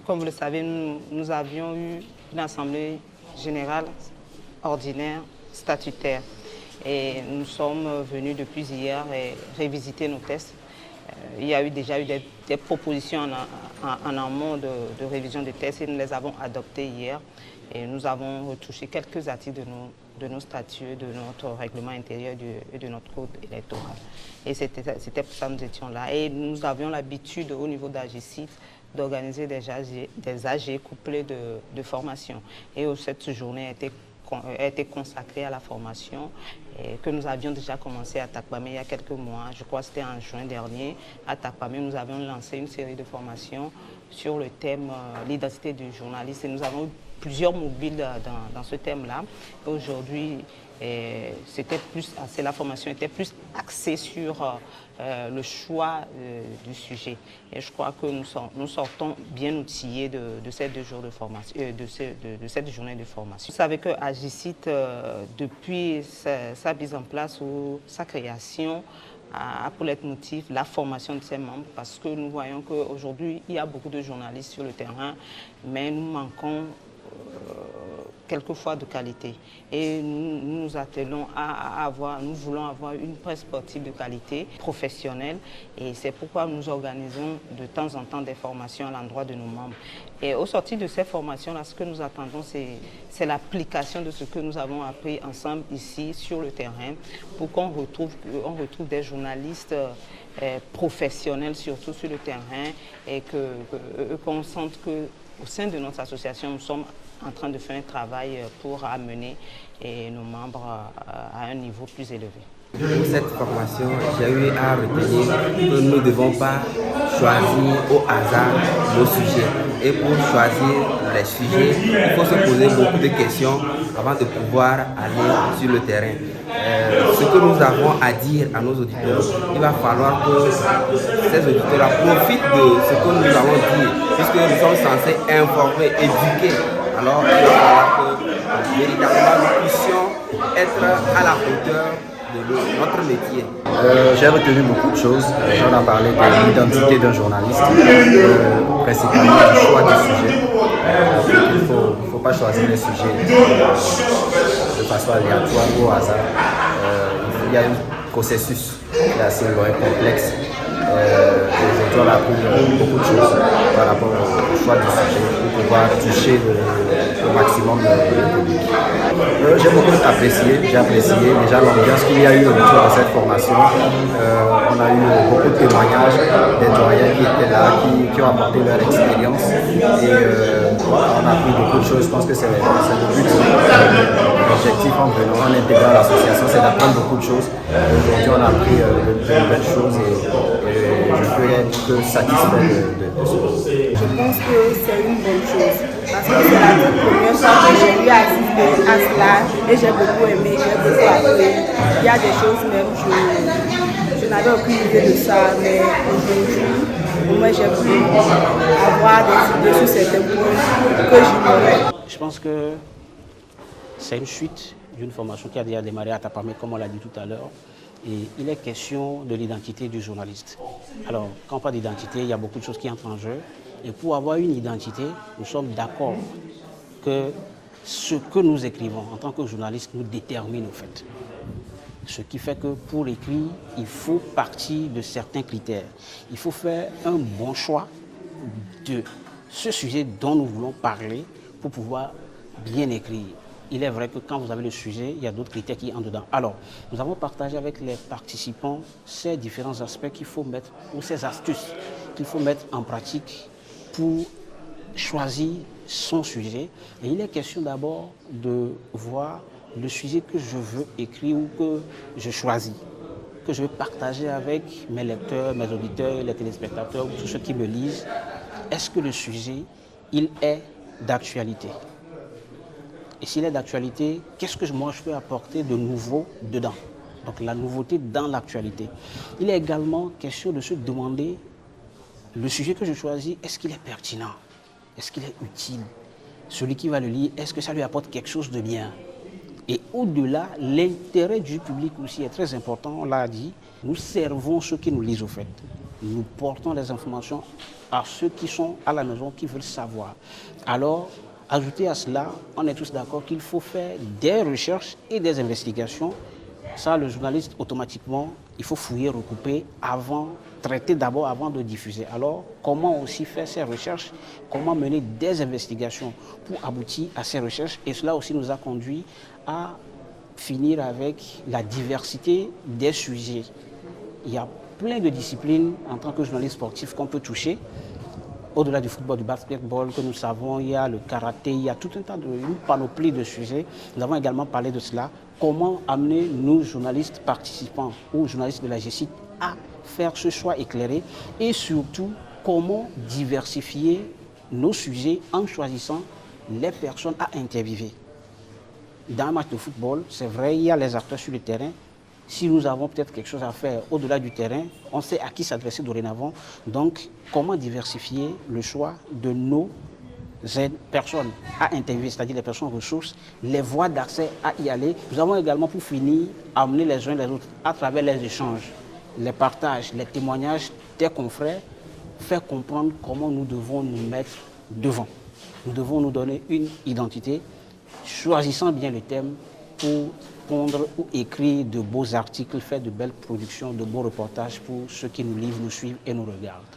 Comme vous le savez, nous avions eu une assemblée générale ordinaire statutaire. Et nous sommes venus depuis hier révisiter nos tests. Il y a déjà eu des propositions en amont de révision des tests et nous les avons adoptées hier. Et nous avons retouché quelques articles de nos statuts, de notre règlement intérieur et de notre code électoral. Et c'était pour ça que nous étions là. Et nous avions l'habitude au niveau d'AGCIT d'organiser des AG couplés de formation. Et cette journée a été consacrée à la formation que nous avions déjà commencé à Takpamé il y a quelques mois. Je crois que c'était en juin dernier. À Takpamé, nous avions lancé une série de formations sur le thème l'identité du journaliste et nous avons eu plusieurs mobiles dans ce thème-là. Aujourd'hui, la formation était plus axée sur le choix du sujet. Et je crois que nous sortons bien outillés de ces 2 jours de formation, de cette journée de formation. Vous savez que AGCIT, depuis sa mise en place ou sa création, a pour leitmotiv la formation de ses membres parce que nous voyons qu'aujourd'hui, il y a beaucoup de journalistes sur le terrain, mais nous manquons quelquefois de qualité. Et nous nous attelons nous voulons avoir une presse sportive de qualité, professionnelle, et c'est pourquoi nous organisons de temps en temps des formations à l'endroit de nos membres. Et au sortir de ces formations-là, ce que nous attendons, c'est l'application de ce que nous avons appris ensemble ici sur le terrain pour qu'on retrouve des journalistes professionnels, surtout sur le terrain, et qu'on sente qu'au sein de notre association, nous sommes en train de faire un travail pour amener nos membres à un niveau plus élevé. Pour cette formation, j'ai eu à retenir que nous ne devons pas choisir au hasard nos sujets. Et pour choisir les sujets, il faut se poser beaucoup de questions avant de pouvoir aller sur le terrain. Ce que nous avons à dire à nos auditeurs, il va falloir que ces auditeurs profitent de ce que nous allons dire, puisque nous sommes censés informer, éduquer. Alors, il va falloir que véritablement nous puissions être à la hauteur de notre métier. J'ai retenu beaucoup de choses. J'en ai parlé de l'identité d'un journaliste, principalement du choix du sujet. Il ne faut pas choisir les sujets de façon aléatoire ou au hasard. Il y a un processus qui est assez long et complexe. Aujourd'hui, on a appris beaucoup de choses par rapport au choix du sujet pour pouvoir toucher le maximum de public. J'ai beaucoup apprécié, déjà l'ambiance qu'il y a eu autour de cette formation. On a eu beaucoup de témoignages des doyens qui étaient là, qui ont apporté leur expérience et on a appris beaucoup de choses. Je pense que c'est le but, l'objectif en intégrant l'association, c'est d'apprendre beaucoup de choses. Aujourd'hui, on a appris de nouvelles choses et je peux être que satisfait de ce. Je pense que c'est une bonne chose parce que c'est la toute première fois que j'ai eu à assister à cela et j'ai beaucoup aimé, j'ai beaucoup appris. Il y a des choses même, je n'avais aucune idée de ça, mais aujourd'hui, moi j'ai pu avoir des idées sur certains points que j'ignorais. Je pense que c'est une suite d'une formation qui a déjà démarré à Takpamé, comme on l'a dit tout à l'heure. Et il est question de l'identité du journaliste. Alors, quand on parle d'identité, il y a beaucoup de choses qui entrent en jeu. Et pour avoir une identité, nous sommes d'accord que ce que nous écrivons en tant que journaliste nous détermine au fait. Ce qui fait que pour écrire, il faut partir de certains critères. Il faut faire un bon choix de ce sujet dont nous voulons parler pour pouvoir bien écrire. Il est vrai que quand vous avez le sujet, il y a d'autres critères qui entrent dedans. Alors, nous avons partagé avec les participants ces différents aspects qu'il faut mettre, ou ces astuces qu'il faut mettre en pratique pour choisir son sujet. Et il est question d'abord de voir le sujet que je veux écrire ou que je choisis, que je veux partager avec mes lecteurs, mes auditeurs, les téléspectateurs, tous ceux qui me lisent. Est-ce que le sujet, il est d'actualité ? Et s'il est d'actualité, qu'est-ce que moi je peux apporter de nouveau dedans? Donc la nouveauté dans l'actualité. Il est également question de se demander, le sujet que je choisis, est-ce qu'il est pertinent? Est-ce qu'il est utile? Celui qui va le lire, est-ce que ça lui apporte quelque chose de bien? Et au-delà, l'intérêt du public aussi est très important, on l'a dit. Nous servons ceux qui nous lisent au fait. nous portons les informations à ceux qui sont à la maison, qui veulent savoir. Alors, ajouter à cela, on est tous d'accord qu'il faut faire des recherches et des investigations. Ça, le journaliste, automatiquement, il faut fouiller, recouper, traiter d'abord avant de diffuser. Alors, comment aussi faire ces recherches? Comment mener des investigations pour aboutir à ces recherches? Et cela aussi nous a conduit à finir avec la diversité des sujets. Il y a plein de disciplines en tant que journaliste sportif qu'on peut toucher. Au-delà du football, du basketball que nous savons, il y a le karaté, il y a tout un tas une panoplie de sujets. Nous avons également parlé de cela. Comment amener nos journalistes participants ou journalistes de la GECIT à faire ce choix éclairé et surtout comment diversifier nos sujets en choisissant les personnes à interviewer. Dans un match de football, c'est vrai, il y a les acteurs sur le terrain. Si nous avons peut-être quelque chose à faire au-delà du terrain, on sait à qui s'adresser dorénavant. Donc, comment diversifier le choix de nos personnes à interviewer, c'est-à-dire les personnes ressources, les voies d'accès à y aller. Nous avons également, pour finir, amené les uns les autres à travers les échanges, les partages, les témoignages des confrères, faire comprendre comment nous devons nous mettre devant. Nous devons nous donner une identité, choisissant bien le thème pour pondre ou écrire de beaux articles, faire de belles productions, de beaux reportages pour ceux qui nous livrent, nous suivent et nous regardent.